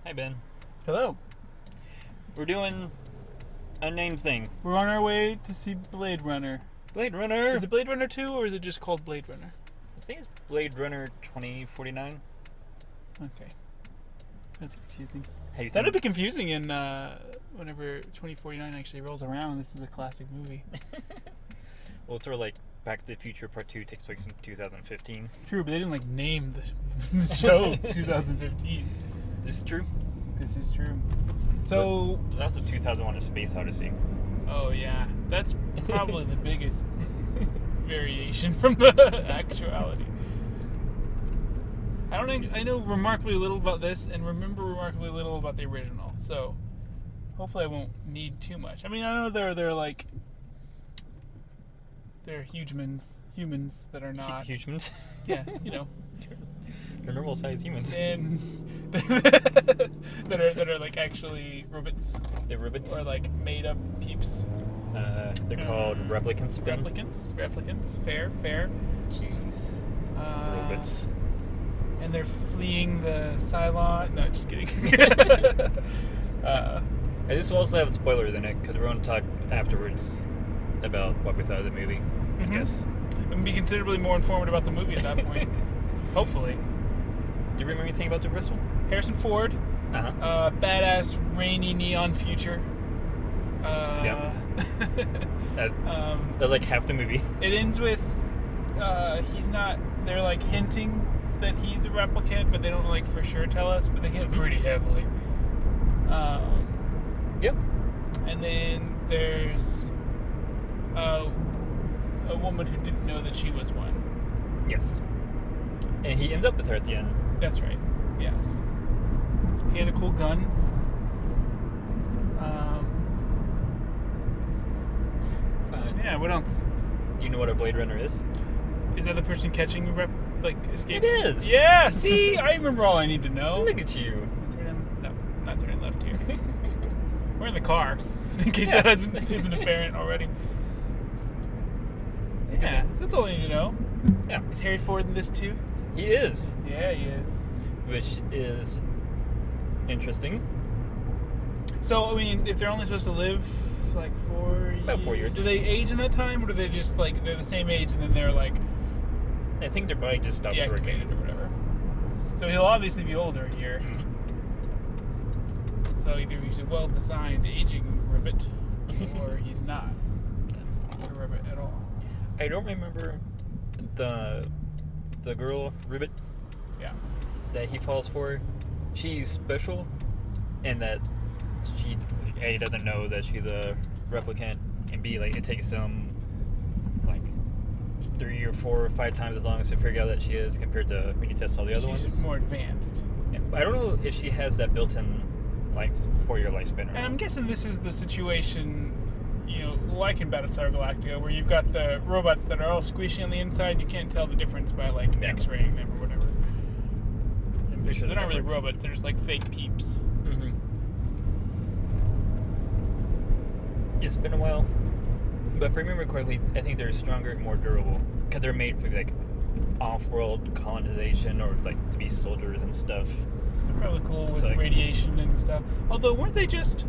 Hi, Ben. Hello. We're doing unnamed thing. We're on our way to see Blade Runner. Blade Runner. Is it Blade Runner 2 or is it just called Blade Runner? I think it's Blade Runner 2049. Okay. That's confusing. Have you seen That'd be confusing in whenever 2049 actually rolls around. This is a classic movie. Well, it's sort of like Back to the Future Part 2 takes place in 2015. True, but they didn't name the show 2015. This is true. This is true. So, But that's the 2001: A Space Odyssey. oh yeah, that's probably the biggest variation from the actuality. I know remarkably little about this and remember remarkably little about the original. So, hopefully I won't need too much. I mean, I know they're humans that are not. Humans. Yeah, you know. They're normal-sized humans. And that are like actually robots They're robots. or like made up peeps. They're called replicants. Ben. Replicants. Fair. Jeez. Robots. And they're fleeing the Cylon. No, just kidding. This will also have spoilers in it because we're going to talk afterwards about what we thought of the movie. I guess. And be considerably more informed about the movie at that point. Hopefully. Do you remember anything about the first one? Harrison Ford. Badass rainy neon future. Yeah. That's like half the movie. It ends with he's not. They're like hinting that he's a replicant, but they don't like for sure tell us. But they hint pretty heavily. Yep. And then there's a woman who didn't know that she was one. Yes. And he ends up with her at the end. That's right. Yes. He has a cool gun. Yeah. What else? Do you know what a Blade Runner is? Is that the person catching escape? It is. Yeah. See, I remember all I need to know. Look at you. No, not turning left here. We're in the car, in case Yeah. that isn't apparent already. Yeah, so that's all I need to know. Yeah. Is Harry Ford in this too? He is. Yeah, he is. Which is interesting. So, I mean, if they're only supposed to live like 4 years... About 4 years. Do they age in that time, or do they just, like, they're the same age and then they're, like, I think their body just stops working. deactivated or whatever? So he'll obviously be older here. Mhm. So either he's a well-designed aging ribbit, or he's not a ribbit at all. I don't remember the girl Ribbit Yeah. that he falls for. She's special in that she A, doesn't know that she's a replicant, and B, like, it takes them like 3 or 4 or 5 times as long as to figure out that she is compared to when you test all the other She's ones. more advanced. Yeah, but I don't know if she has that built-in 4-year lifespan or And not. I'm guessing this is the situation, you know, like in Battlestar Galactica, where you've got the robots that are all squishy on the inside, and you can't tell the difference by, like, Yeah. X-raying them or whatever. I'm pretty sure They're not really works. robots, they're just like fake peeps. Mm-hmm. It's been a while, but if I remember correctly, I think they're stronger and more durable because they're made for like off-world colonization or like to be soldiers and stuff. So probably cool with It's like- radiation and stuff. Although, weren't they just...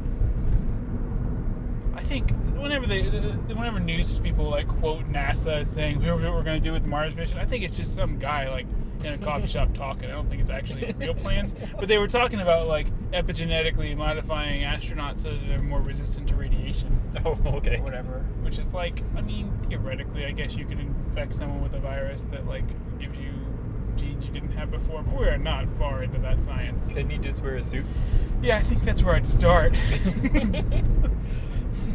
I think whenever news people like quote NASA as saying, here's what we're going to do with the Mars mission, I think it's just some guy like in a coffee shop talking. I don't think it's actually real plans. But they were talking about like epigenetically modifying astronauts so that they're more resistant to radiation Oh, okay. or whatever. Which is like, I mean, theoretically, I guess you could infect someone with a virus that like gives you genes you didn't have before. But we are not far into that science. Couldn't you just wear a suit? Yeah, I think that's where I'd start.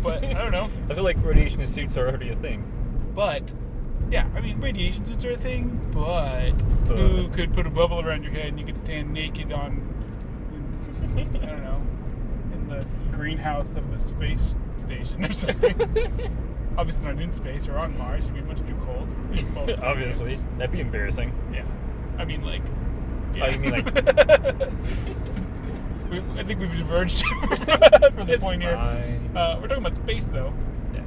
But I don't know. I feel like radiation suits are already a thing. But yeah, I mean, radiation suits are a thing. But who could put a bubble around your head and you could stand naked on, I don't know, in the greenhouse of the space station or something? Obviously not in space or on Mars. You'd be much too cold. Obviously, that'd be embarrassing. Yeah. I mean, like. Yeah. Oh, you mean like? I think we've diverged from the It's point here. fine. We're talking about space, though. Yeah.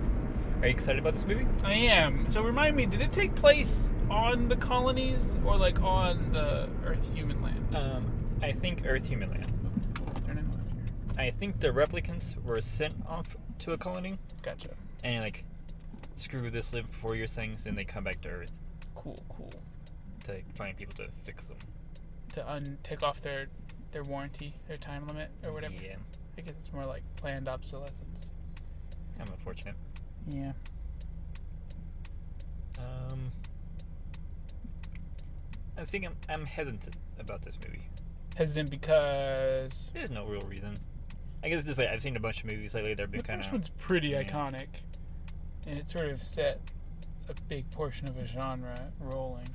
Are you excited about this movie? I am. So remind me, did it take place on the colonies or like on the Earth human land? I think Earth Human Land. I think the replicants were sent off to a colony Gotcha. and like screw this live for your things, and they come back to Earth Cool. to like, find people to fix them. To take off their warranty, their time limit, or whatever. Yeah, I guess it's more like planned obsolescence. I'm unfortunate. Yeah. I think I'm hesitant about this movie. Hesitant because There's no real reason. I guess just like I've seen a bunch of movies lately that have been the kind first of. one's pretty yeah. iconic, and it sort of set a big portion of a genre rolling.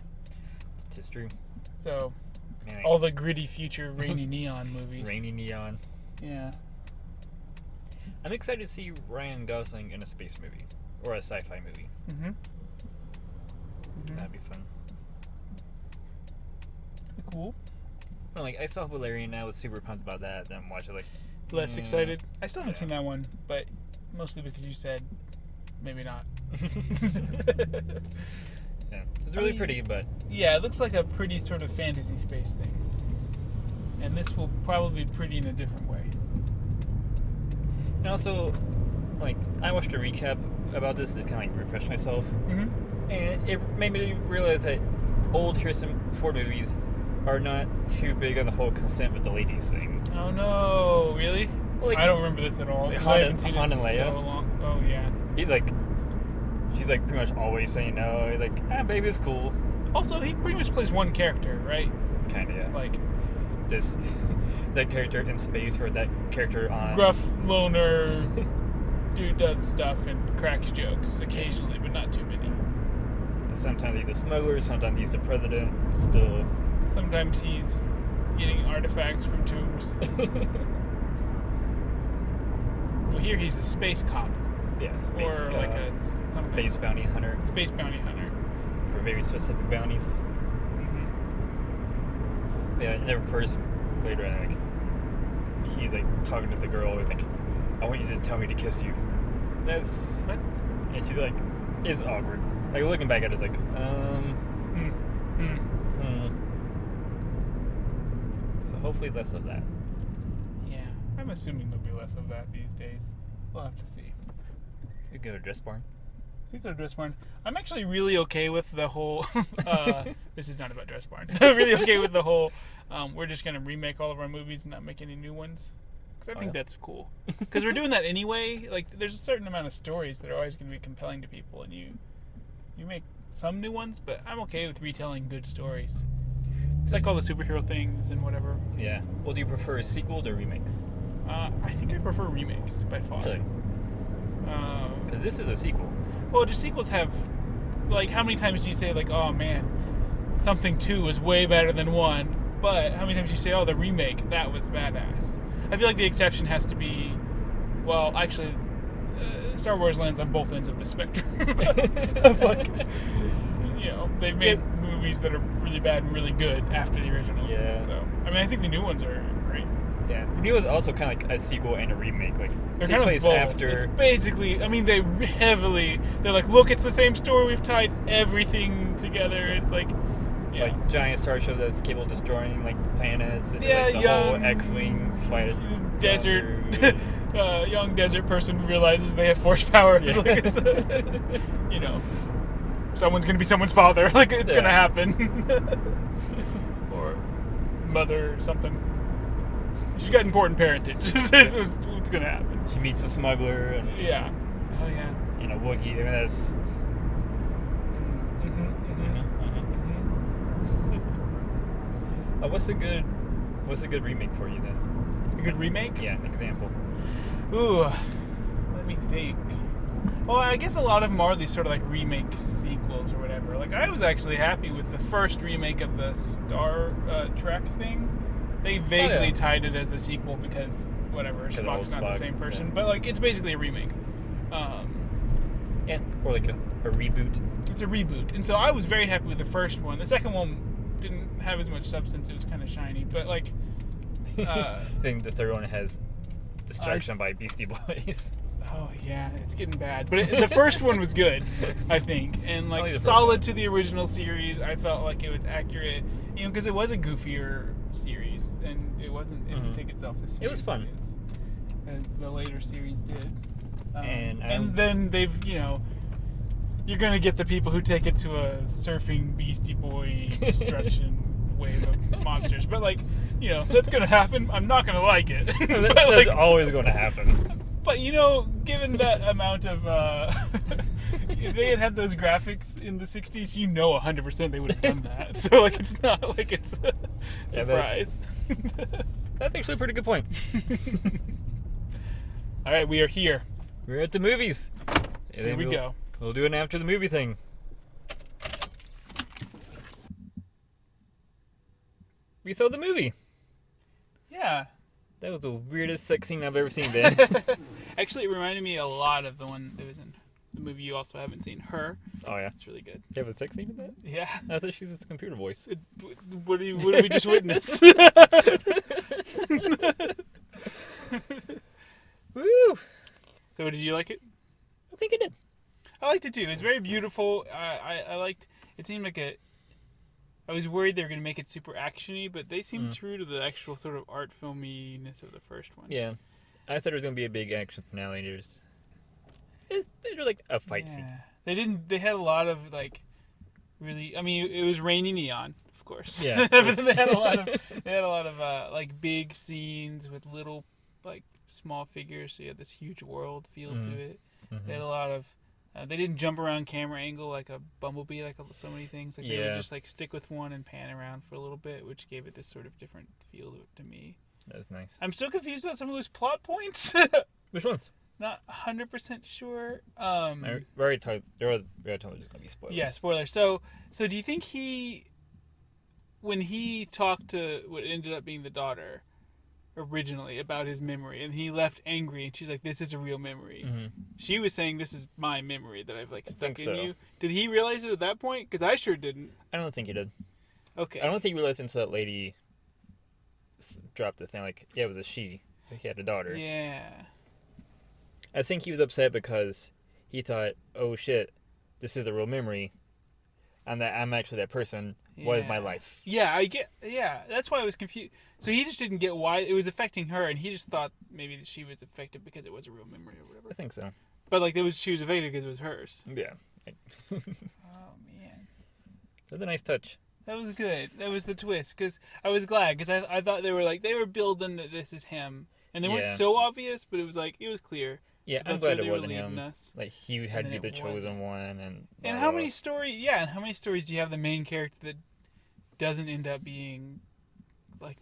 It's true. So I mean, like, all the gritty future rainy neon movies. Rainy Neon. Yeah. I'm excited to see Ryan Gosling in a space movie or a sci-fi movie. Mm-hmm. That'd be fun. Cool. Well, like I saw Valerian, and I was super pumped about that. Then watch it like Less excited. I still haven't Yeah. seen that one, but mostly because you said maybe not. Yeah, it's really mean- pretty, but Yeah, it looks like a pretty sort of fantasy space thing. And this will probably be pretty in a different way. and also like I watched a recap about this to kind of like refresh myself, Mm-hmm. and it made me realize that old Harrison Ford movies are not too big on the whole consent with the ladies things. Oh no, really? Well, like, I don't remember this at all. 'Cause Han I and- haven't seen Han it and Leia. so long. Oh yeah. She's like pretty much always saying no. He's like, baby's cool. Also, he pretty much plays one character, right? Kind of, yeah. Like This, that character in space or that character on. gruff loner dude does stuff and cracks jokes occasionally, but not too many. Sometimes he's a smuggler, sometimes he's the president. Still. Sometimes he's getting artifacts from tombs. Well, here he's a space cop, Yeah, space or cop, like a something. space bounty hunter Space bounty hunter. for very specific bounties. Mm-hmm. Yeah, in their first Blade Runner, like, he's like talking to the girl, like, I want you to tell me to kiss you. That's. What? And she's like, it's awkward. Like, looking back at it, it's like, So hopefully less of that. Yeah, I'm assuming there'll be less of that these days. We'll have to see. We go to Dress Barn. We go to Dress Barn. I'm actually really okay with the whole. This is not about Dress Barn. I'm really okay with the whole. We're just gonna remake all of our movies and not make any new ones. Because I think that's cool. Because we're doing that anyway. Like, there's a certain amount of stories that are always gonna be compelling to people, and you make some new ones, but I'm okay with retelling good stories. It's like all the superhero things and whatever. Yeah. Well, do you prefer sequels or remakes? I think I prefer remakes by far. Really? Because this is a sequel. Well, do sequels have, like, how many times do you say, like, oh man, something 2 was way better than 1, but how many times do you say, oh, the remake, that was badass? I feel like the exception has to be, well, actually, Star Wars lands on both ends of the spectrum. Of, like, you know, they've made movies that are really bad and really good after the originals. Yeah. So, I mean, I think the new ones are great. Yeah. New is also kind of like a sequel and a remake. Like, They're takes kind of place both. after. It's basically, I mean, they're like, look, it's the same story. We've tied everything together. It's like, yeah. Like giant starship that's capable of destroying like planets. And, Yeah, like, the young whole X-wing fight. desert, through. young desert person realizes they have force powers. Yeah. Like it's, you know, someone's gonna be someone's father. Like it's gonna happen, or mother or something. She's got important parentage. It's gonna happen. She meets a smuggler and Yeah. Oh yeah. you know Wookiee. I mean, that's. What's a good remake for you then? A good remake? Yeah, an example. Ooh, let me think. Well, I guess a lot of them are these sort of like remake sequels or whatever. Like, I was actually happy with the first remake of the Star Trek thing. They vaguely tied it as a sequel because, whatever, Spock's not the same person. yeah. But, like, it's basically a remake. Or like a reboot. It's a reboot. And so I was very happy with the first one. The second one didn't have as much substance. It was kind of shiny. But, like... I think the third one has Destruction by Beastie Boys. Oh yeah, it's getting bad. But the first one was good, I think, and Only like the first solid one. to the original series. I felt like it was accurate, you know, because it was a goofier series, and it didn't take itself as seriously. It was fun. as the later series did. And then they've, you're going to get the people who take it to a surfing Beastie Boy destruction wave of monsters. But, that's going to happen. I'm not going to like it. That's always going to happen. But, given that amount of... if they had those graphics in the 60s, 100% they would have done that. So, it's not like it's a surprise. That's actually a pretty good point. All right, we are here. We're at the movies. Here we go. We'll do an after the movie thing. We saw the movie. Yeah. That was the weirdest sex scene I've ever seen, Ben. Actually, it reminded me a lot of the one that was in the movie you also haven't seen, Her. Oh, yeah. It's really good. You have a sex scene in that? Yeah. I thought she was just a computer voice. What did we just witness? Woo! So did you like it? I think it did. I liked it too. It's very beautiful. I liked. It seemed like I was worried they were going to make it super actiony, but they seemed true to the actual sort of art filminess of the first one. Yeah. I thought it was going to be a big action finale. There's like a fight scene. They didn't. They had a lot of really. I mean, it was rainy neon, of course. Yeah. But they had a lot of. They had a lot of big scenes with little small figures. So you had this huge world feel to it. Mm-hmm. They had a lot of. They didn't jump around camera angle like a Bumblebee, like so many things. They would just stick with one and pan around for a little bit, which gave it this sort of different feel to me. That's nice. I'm still confused about some of those plot points. Which ones? Not 100% sure. We already told there's going to be spoilers. Yeah, spoilers. So do you think when he talked to what ended up being the daughter originally about his memory, and he left angry, and she's like, "This is a real memory." Mm-hmm. She was saying, "This is my memory that I've stuck in you." Did he realize it at that point? Because I sure didn't. I don't think he did. Okay. I don't think he realized until that lady dropped the thing. It was a she. He had a daughter. Yeah. I think he was upset because he thought, "Oh shit, this is a real memory, and that I'm actually that person. What is my life?" Yeah, that's why I was confused. So he just didn't get why it was affecting her, and he just thought maybe that she was affected because it was a real memory or whatever. I think so. But she was affected because it was hers. Yeah. Oh man. That was a nice touch. That was good. That was the twist, because I was glad, because I thought they were building that this is him, and they weren't so obvious, but it was clear. Yeah, I'm glad it wasn't him. He had to be the chosen one, and how many stories? Yeah, and how many stories do you have the main character that doesn't end up being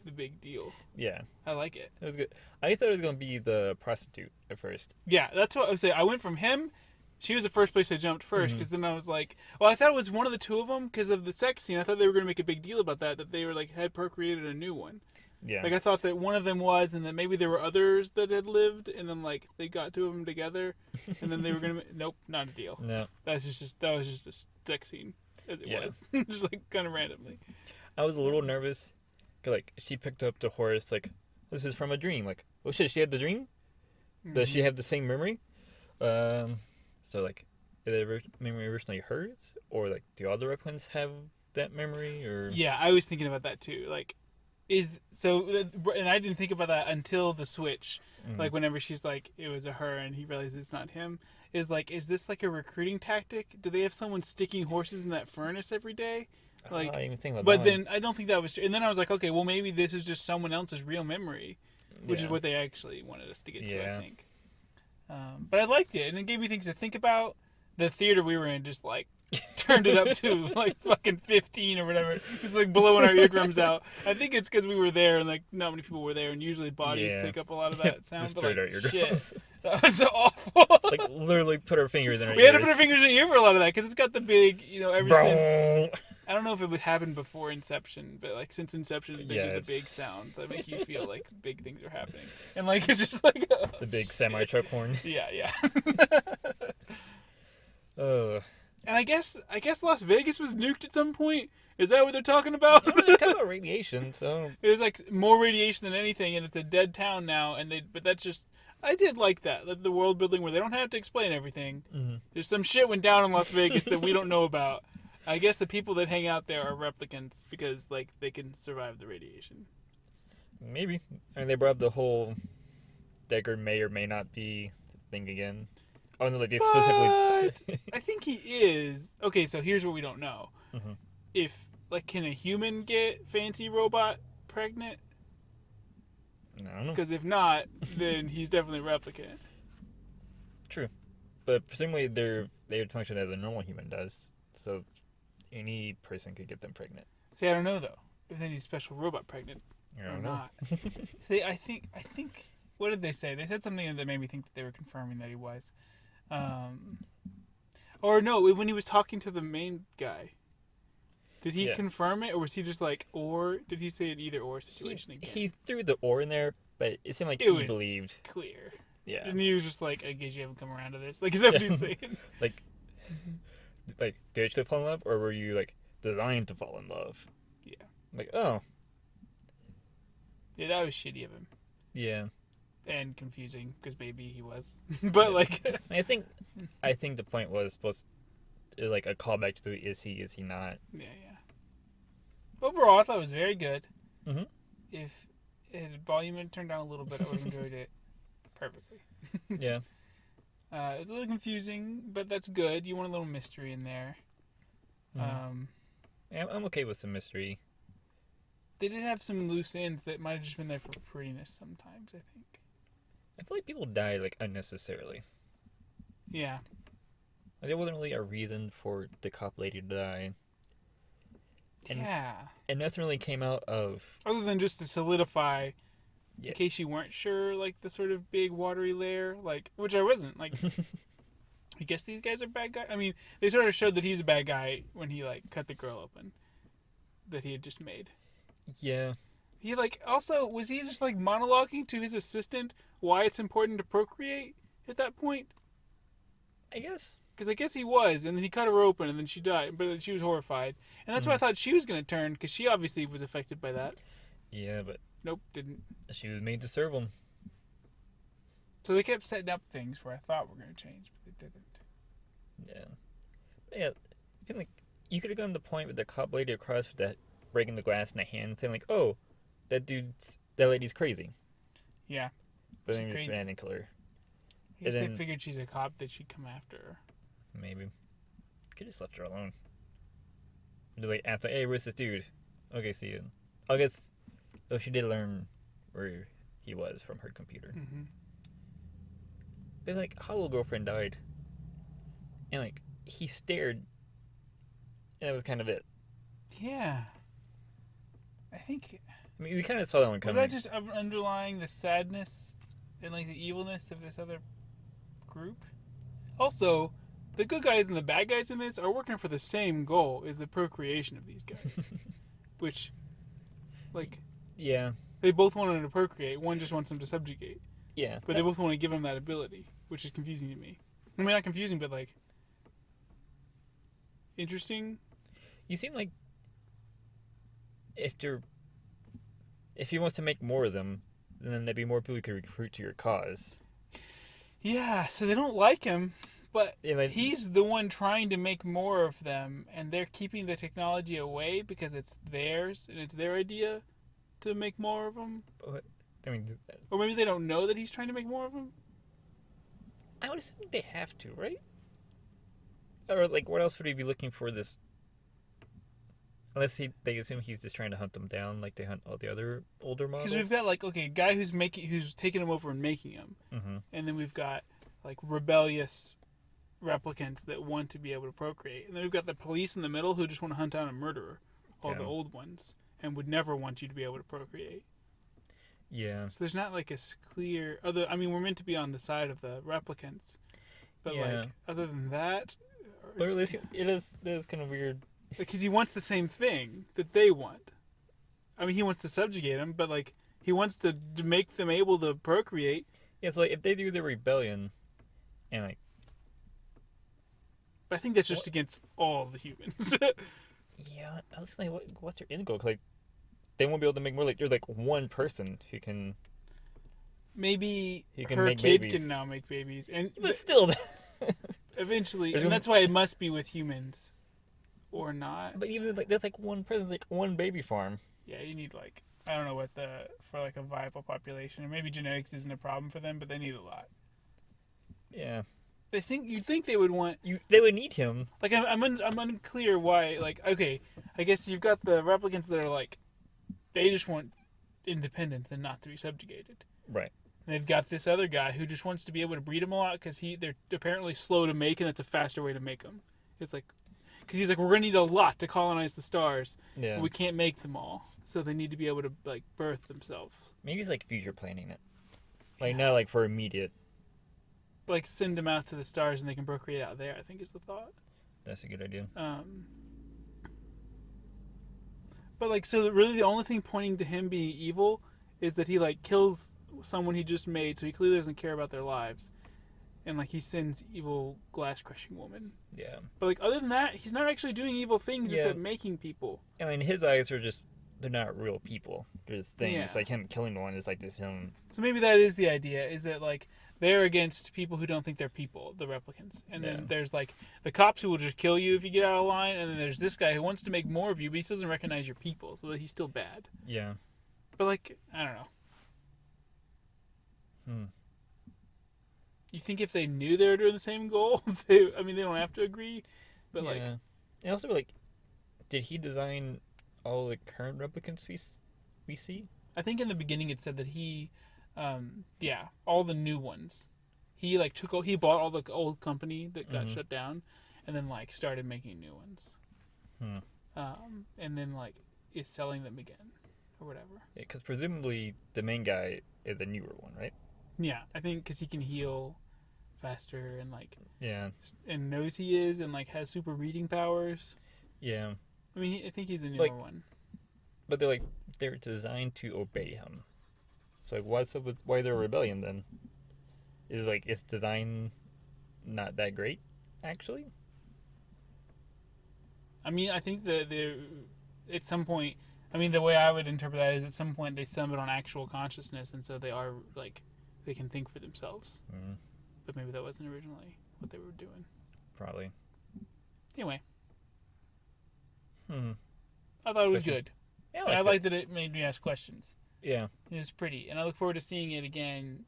the big deal? Yeah, I like it. It was good. I thought it was gonna be the prostitute at first. Yeah, that's what I was saying. I went from him. She was the first place I jumped first, because then I was like, well, I thought it was one of the two of them because of the sex scene. I thought they were gonna make a big deal about that they were had procreated a new one. Yeah. I thought that one of them was, and that maybe there were others that had lived, and then they got two of them together, and then they were gonna. Nope, not a deal. No. That was just a sex scene, as it was, just kind of randomly. I was a little nervous, cause she picked up the horse this is from a dream. Oh shit, she had the dream. Does she have the same memory? So is the memory originally hers, or do other replicants have that memory, or? Yeah, I was thinking about that too. And I didn't think about that until the switch. Whenever she's it was a her, and he realizes it's not him. Is this a recruiting tactic? Do they have someone sticking horses in that furnace every day? I didn't even think about that. But then I don't think that was true. And then I was like, okay, well maybe this is just someone else's real memory, which is what they actually wanted us to get to, I think. But I liked it, and it gave me things to think about. The theater we were in just turned it up to fucking 15 or whatever. It's blowing our eardrums out. I think it's because we were there and not many people were there, and usually bodies take up a lot of that sound. Just straight out your shit, that was so awful. Literally put our fingers in our ears. We had to put our fingers in our ear for a lot of that, because it's got the big, ever since. I don't know if it would happen before Inception, but since Inception, they do the big sound that make you feel big things are happening, and it's just the big semi truck horn. Yeah. And I guess Las Vegas was nuked at some point. Is that what they're talking about? They're talking about radiation, so it was more radiation than anything, and it's a dead town now. But that's just, I did like that the world building where they don't have to explain everything. Mm-hmm. There's some shit went down in Las Vegas that we don't know about. I guess the people that hang out there are replicants because they can survive the radiation. Maybe. I mean, they brought up the whole Deckard may or may not be the thing again. Oh no, like they But specifically. I think he is. Okay, so here's what we don't know. Mhm. If, like, can a human get fancy robot pregnant? I don't know. Because if not, then he's definitely a replicant. True, but presumably they would function as a normal human does, so any person could get them pregnant. See, I don't know though if they need special robot pregnant I or don't know. not. See, I think. What did they say? They said something that made me think that they were confirming that he was. Or no, when he was talking to the main guy. Did he Yeah. confirm it, or was he just like, or did he say an either or situation again? He threw the or in there, but it seemed like It he was believed. clear. Yeah. And he was just like, I guess you haven't come around to this. Like, is that what he's saying? Like, did you actually fall in love, or were you like designed to fall in love? Yeah. Like, oh, Yeah, that was shitty of him. yeah. And confusing, because maybe he was. But, Yeah. like... I think the point was supposed to, like a callback to is he not? Yeah. Overall, I thought it was very good. Mhm. If volume had turned down a little bit, I would have enjoyed it perfectly. Yeah. It's a little confusing, but that's good. You want a little mystery in there. Mhm. I'm okay with some mystery. They did have some loose ends that might have just been there for prettiness sometimes, I think. I feel like people die like unnecessarily. Yeah. Like, there wasn't really a reason for the cop lady to die, And- Yeah. and nothing really came out of. Other than just to solidify, Yeah. in case you weren't sure, like, the sort of big watery layer, like, which I wasn't. Like, I guess these guys are bad guys. I mean, they sort of showed that he's a bad guy when he, like, cut the girl open that he had just made. Yeah. He, like, also, was he just, like, monologuing to his assistant why it's important to procreate at that point? I guess. Because I guess he was, and then he cut her open, and then she died, but then she was horrified. And that's why I thought she was going to turn, because she obviously was affected by that. Yeah, but Nope, didn't. she was made to serve him. So they kept setting up things where I thought were going to change, but they didn't. Yeah. But yeah. I feel like you could have gone to the point with the cop lady across with that breaking the glass in the hand thing, like, oh, that lady's crazy. Yeah. But She's then you just crazy. ran and kill her. I guess And they then- figured she's a cop that she'd come after her. Maybe. Could just left her alone. They're like, after, hey, where's this dude? Okay, see you. I guess, though she did learn where he was from her computer. Mm-hmm. But like, Hollow Girlfriend died. And like, he stared. And that was kind of it. Yeah. I think... I mean, we kind of saw that one Was coming. that just underlying the sadness and, like, the evilness of this other group? Also, the good guys and the bad guys in this are working for the same goal, is the procreation of these guys. Which, like, Yeah. they both want them to procreate. One just wants them to subjugate. Yeah. But they both want to give them that ability, which is confusing to me. I mean, not confusing, but, like, interesting. You seem like if he wants to make more of them, then there'd be more people who could recruit to your cause. Yeah, so they don't like him, but Yeah, like, he's the one trying to make more of them, and they're keeping the technology away because it's theirs and it's their idea to make more of them. I mean, Or maybe they don't know that he's trying to make more of them. I would assume they have to, right? Or like, what else would he be looking for this? Unless they assume he's just trying to hunt them down, like they hunt all the other older models. Because we've got like, okay, a guy who's taking him over and making him, Mm-hmm. and then we've got like rebellious replicants that want to be able to procreate, and then we've got the police in the middle who just want to hunt down a murderer, all the Yeah. old ones, and would never want you to be able to procreate. Yeah. So there's not like a clear other. I mean, we're meant to be on the side of the replicants, but Yeah. like other than that, But at least it is kind of weird. because he wants the same thing that they want. I mean, he wants to subjugate them, but like he wants to make them able to procreate. Yeah, so like if they do the rebellion, and like But I think that's just against all the humans. yeah, I was like, what's their end goal? 'Cause, like they won't be able to make more. Like there's like one person who can. Maybe He can her make kid babies. can now make babies, and But still, eventually, There's and gonna- that's why it must be with humans, or not. but even like that's like one person, like one baby farm. Yeah, you need like I don't know what for like a viable population, or maybe genetics isn't a problem for them, but they need a lot. Yeah. You'd think they would want. They would need him. Like I'm unclear why. Like okay, I guess you've got the replicants that are like, they just want independence and not to be subjugated. Right. And they've got this other guy who just wants to be able to breed them a lot because they're apparently slow to make, and that's a faster way to make them. It's like, because he's like, we're gonna need a lot to colonize the stars. Yeah. But we can't make them all, so they need to be able to like birth themselves. Maybe it's like future planning it. Like not like for immediate. Like send them out to the stars and they can procreate out there, I think is the thought. That's a good idea. But like, so really the only thing pointing to him being evil is that he like kills someone he just made, so he clearly doesn't care about their lives. And like he sends evil glass crushing woman. Yeah. But like other than that, he's not actually doing evil things except making people. I mean, his eyes are just, they're not real people. They're just things. Yeah. Like him killing one is like this him. So maybe that is the idea, is that like they're against people who don't think they're people, the replicants. And then there's like the cops who will just kill you if you get out of line, and then there's this guy who wants to make more of you, but he still doesn't recognize your people, so that he's still bad. Yeah. But like, I don't know. You think if they knew they were doing the same goal, they don't have to agree, but like... And also, like, did he design all the current replicants we see? I think in the beginning it said that he, all the new ones. He like he bought all the old company that got shut down, and then like started making new ones. And then like is selling them again, or whatever. Yeah, because presumably the main guy is a newer one, right? Yeah, I think because he can heal faster and like and knows he is and like has super reading powers. Yeah. I mean, I think he's a newer one. But they're designed to obey him. So like, what's up with why they're a rebellion then? Is like its design not that great, actually? I mean, I think that at some point, I mean, the way I would interpret that is at some point they stumbled on actual consciousness, and so they are like they can think for themselves. But maybe that wasn't originally what they were doing. Probably. Anyway. I thought it was good. Yeah, I liked that it made me ask questions. Yeah. It was pretty. And I look forward to seeing it again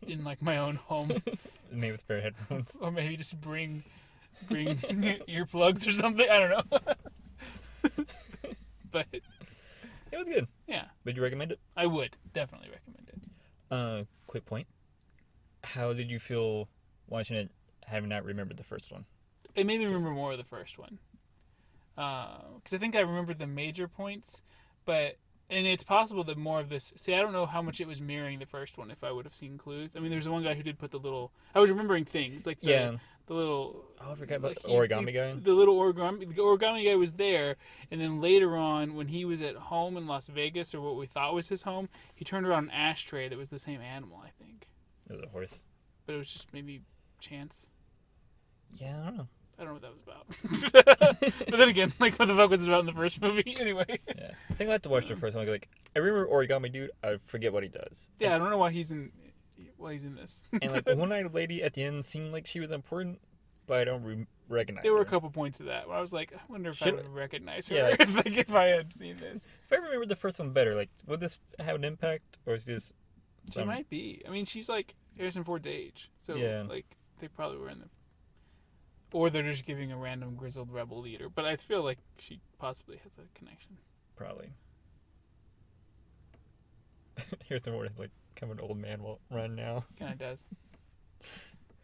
in like my own home. Maybe with a pair of headphones. Or maybe just bring earplugs or something. I don't know. But it was good. Yeah. Would you recommend it? I would definitely recommend it. Quick point. How did you feel watching it, having not remembered the first one? It made me remember more of the first one. Because I think I remembered the major points, and it's possible that more of this... See, I don't know how much it was mirroring the first one if I would have seen clues. I mean, there's one guy who did put the little... I was remembering things, like the little... Oh, I forgot about the origami guy. The little origami guy was there, and then later on, when he was at home in Las Vegas, or what we thought was his home, he turned around an ashtray that was the same animal, I think. It was a horse. But it was just maybe chance. Yeah, I don't know. I don't know what that was about. But then again, like, what the fuck was it about in the first movie? Anyway. Yeah. I think I have to watch the first one. Like, I remember Origami Dude. I forget what he does. Yeah, I don't know why he's in this. And, like, the one-eyed lady at the end seemed like she was important, but I don't recognize There were her. a couple points of that where I was like, I wonder if I would recognize her. Yeah, like, if I had seen this. If I remember the first one better, like, would this have an impact? Or is it just... She might be. I mean, she's, like, Harrison Ford's age. So, like, they probably were in the... Or they're just giving a random grizzled rebel leader. But I feel like she possibly has a connection. Probably. Here's the word, like, come an old man will run now. Kind of does.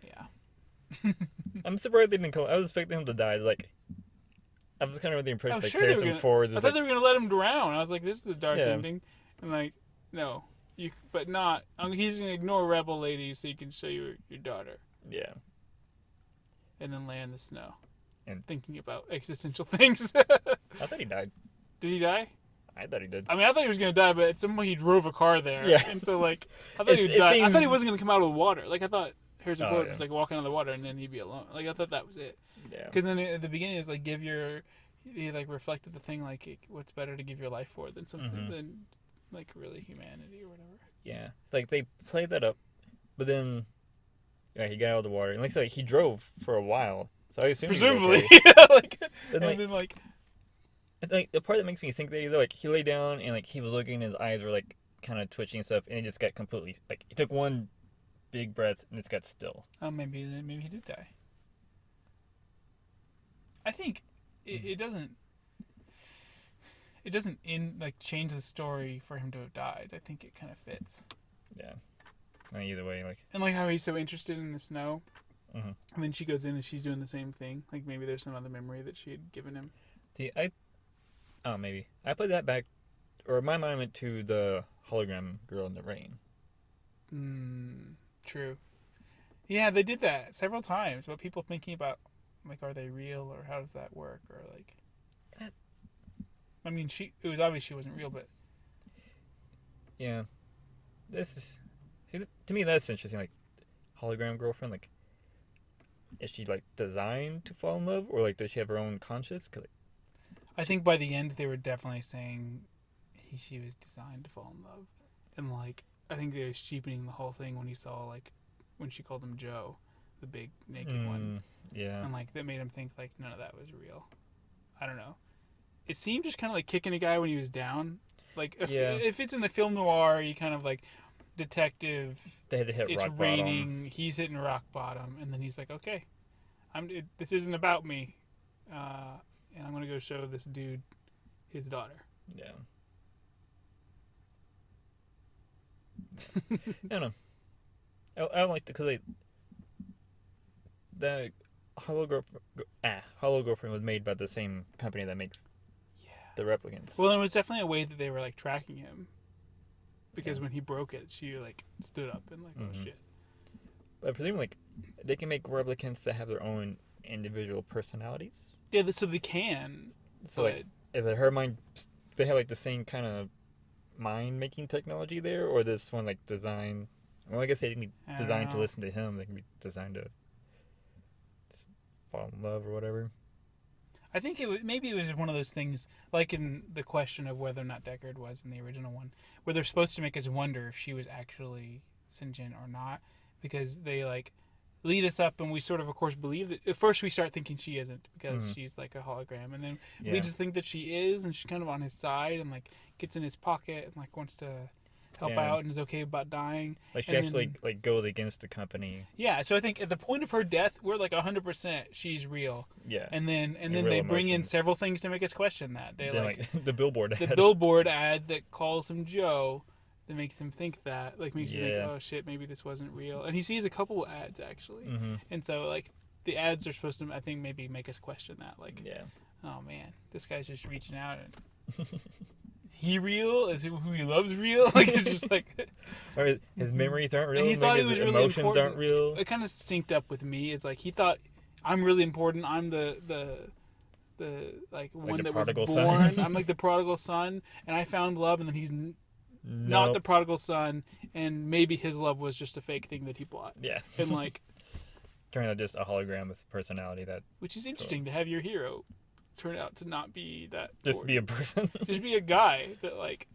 Yeah. I'm surprised they didn't kill him. I was expecting him to die. It's like, I was kind of with the impression that Harrison Ford is I thought they were going to let him drown. I was like, this is a dark ending. And like, no. But not. He's going to ignore rebel ladies so he can show you your daughter. Yeah. And then lay in the snow. And thinking about existential things. I thought he died. Did he die? I thought he did. I mean, I thought he was going to die, but at some point he drove a car there. Yeah. And so, like, I thought he would die. I thought he wasn't going to come out of the water. Like, I thought Harrison Ford was, like, walking on the water and then he'd be alone. Like, I thought that was it. Yeah. Because then at the beginning, it was like, he, like, reflected the thing, like, what's better to give your life for than something, than, like, really humanity or whatever. Yeah. It's like, they played that up, but then, he got out of the water. And like, he drove for a while. So I assume presumably. Okay. Like, and then, like, I think the part that makes me think that like he lay down and like he was looking, his eyes were like kind of twitching and stuff, and he just got completely like he took one big breath and it got still. Oh, maybe he did die. I think it doesn't. It doesn't change the story for him to have died. I think it kind of fits. Yeah. Either way, like. And like how he's so interested in the snow, Mm-hmm. and then she goes in and she's doing the same thing. Like maybe there's some other memory that she had given him. See, maybe I put that back, or my mind went to the hologram girl in the rain. True. Yeah, they did that several times. But people thinking about, like, are they real or how does that work or like. I mean, it was obvious she wasn't real, but. Yeah, to me that's interesting. Like, hologram girlfriend, like, is she like designed to fall in love, or like does she have her own conscience? 'Cause, like, I think by the end they were definitely saying she was designed to fall in love, and like I think they were cheapening the whole thing when he saw like when she called him Joe, the big naked one. Yeah. And like that made him think like none of that was real. I don't know. It seemed just kind of like kicking a guy when he was down. Like if it's in the film noir, you kind of like detective. They had to hit it's rock raining. bottom. He's hitting rock bottom, and then he's like, "Okay, this isn't about me, and I'm gonna go show this dude his daughter." Yeah. I don't know. I don't like because the Hollow Girlfriend was made by the same company that makes the replicants. Well, it was definitely a way that they were like tracking him, because when he broke it, she like stood up and like, oh shit. But I presume like they can make replicants that have their own individual personalities. Yeah, so they can. So like, is it her mind? They have like the same kind of mind-making technology there, or this one like design? Well, I guess they can be designed to listen to him. They can be designed to fall in love or whatever. I think maybe it was one of those things, like in the question of whether or not Deckard was in the original one, where they're supposed to make us wonder if she was actually sentient or not, because they like lead us up and we sort of course believe that. At first we start thinking she isn't because she's like a hologram, and then lead us to think that she is, and she's kind of on his side and like gets in his pocket and like wants to help out and is okay about dying. Like she actually like goes against the company. Yeah, so I think at the point of her death, we're like 100% she's real. Yeah. And then they bring in several things to make us question that. They like the billboard ad. The billboard ad that calls him Joe, that makes him think that, like makes you think, oh shit, maybe this wasn't real. And he sees a couple ads actually. And so like the ads are supposed to, I think, maybe make us question that. Like, oh man, this guy's just reaching out and is he real? Is who he loves real? Like it's just like, or his memories aren't real. And he thought he was really emotions important. Aren't real. It kind of synced up with me. It's like he thought I'm really important. I'm the like one that was born. I'm like the prodigal son, and I found love, and then he's not the prodigal son, and maybe his love was just a fake thing that he bought. Yeah. And like turned out just a hologram with personality that. Which is interesting to have your hero turn out to not be that. Just be a person. Just be a guy that like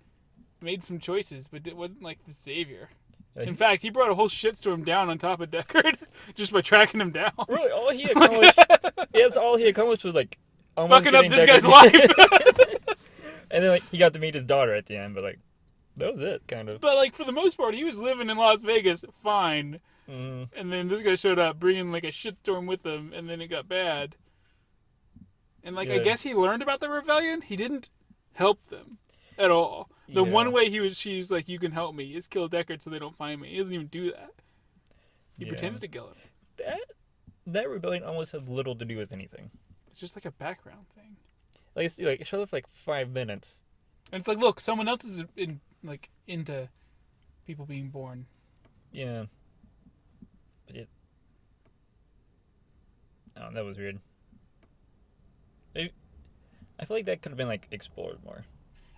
made some choices, but it wasn't like the savior. In fact, he brought a whole shitstorm down on top of Deckard just by tracking him down. Really, all he accomplished. All he accomplished was like fucking up this guy's life. And then like he got to meet his daughter at the end, but like that was it, kind of. But like for the most part, he was living in Las Vegas fine. And then this guy showed up bringing like a shitstorm with him, and then it got bad. And like I guess he learned about the rebellion. He didn't help them at all. The one way she's like, you can help me, is kill Deckard so they don't find me. He doesn't even do that. He pretends to kill him. That rebellion almost has little to do with anything. It's just like a background thing. Like it shows up for like 5 minutes. And it's like, look, someone else is into people being born. Yeah. But that was weird. I feel like that could have been like explored more.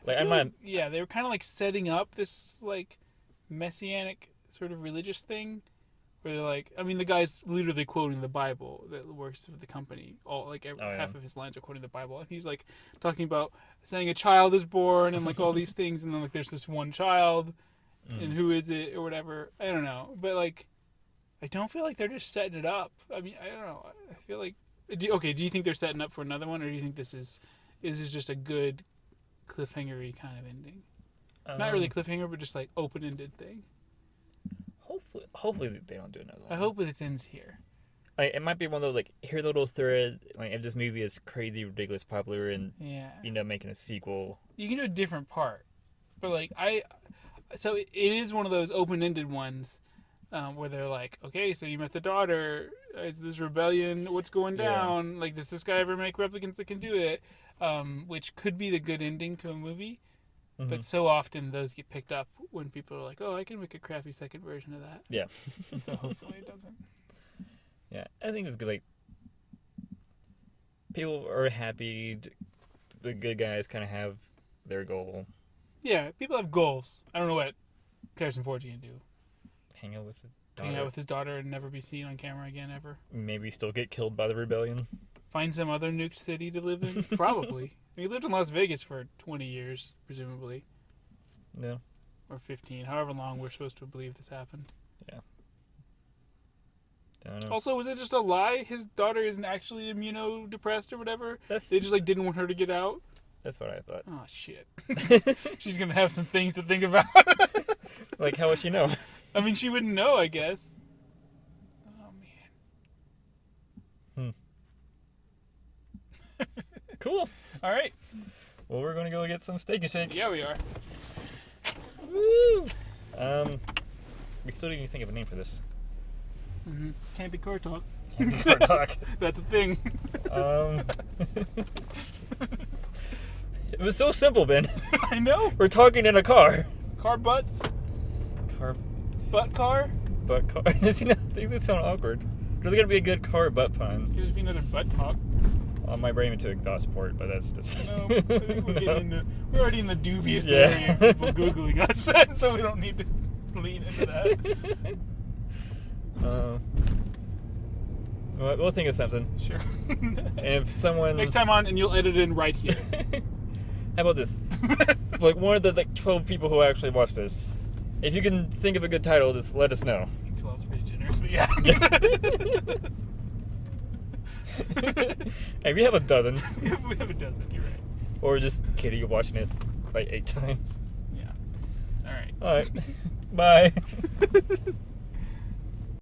Like they were kind of like setting up this like messianic sort of religious thing, where they're like, I mean, the guy's literally quoting the Bible that works for the company. Half of his lines are quoting the Bible, and he's like talking about saying a child is born and like all these things, and then like there's this one child, and who is it or whatever. I don't know, but like, I don't feel like they're just setting it up. I mean, I don't know. I feel like, do you think they're setting up for another one, or do you think this is Is this just a good cliffhanger-y kind of ending? Not really cliffhanger, but just like open-ended thing. Hopefully they don't do another one. I hope it ends here. Like, it might be one of those, like, here's a little thread, like, if this movie is crazy, ridiculous, popular, and Yeah. you end up making a sequel. You can do a different part. But, like, so it is one of those open-ended ones where they're like, okay, so you met the daughter. Is this rebellion? What's going down? Like, does this guy ever make replicants that can do it? Which could be the good ending to a movie. Mm-hmm. But so often those get picked up when people are like, oh, I can make a crappy second version of that. Yeah. And so hopefully it doesn't. Yeah, I think it's good. Like, people are happy. The good guys kind of have their goal. Yeah, people have goals. I don't know what Harrison Ford's going to do. Hang out with his daughter. Hang out with his daughter and never be seen on camera again ever. Maybe still get killed by the rebellion. Find some other nuked city to live in? Probably. He lived in Las Vegas for 20 years, presumably. No. Or 15, however long we're supposed to believe this happened. Yeah. Don't know. Also, was it just a lie? His daughter isn't actually immunodepressed or whatever? That's They just like didn't want her to get out? what I thought. Oh, shit. She's going to have some things to think about. Like, how would she know? I mean, she wouldn't know, I guess. Oh, man. Cool. All right. Well, we're going to go get some Steak and Shake. Yeah, we are. Woo! We still didn't even think of a name for this. Mm-hmm. Can't be car talk. Car talk. That's a thing. It was so simple, Ben. I know. We're talking in a car. Car butts? Car Butt car? butt car. Does he not think that sound awkward? There's gonna be a good car butt pun. Could just be another butt talk. My brain went to exhaust port, but that's just. No, I think we're already in the dubious Yeah. area of people Googling us, so we don't need to lean into that. We'll think of something. Sure. And if someone. Next time on, and you'll edit in right here. How about this? Like, one of the 12 people who actually watch this. If you can think of a good title, just let us know. 12's pretty generous, but yeah. Hey, we have a dozen. We have a dozen, you're right. Or just Kitty watching it like 8 times. Yeah. All right. Alright. Bye.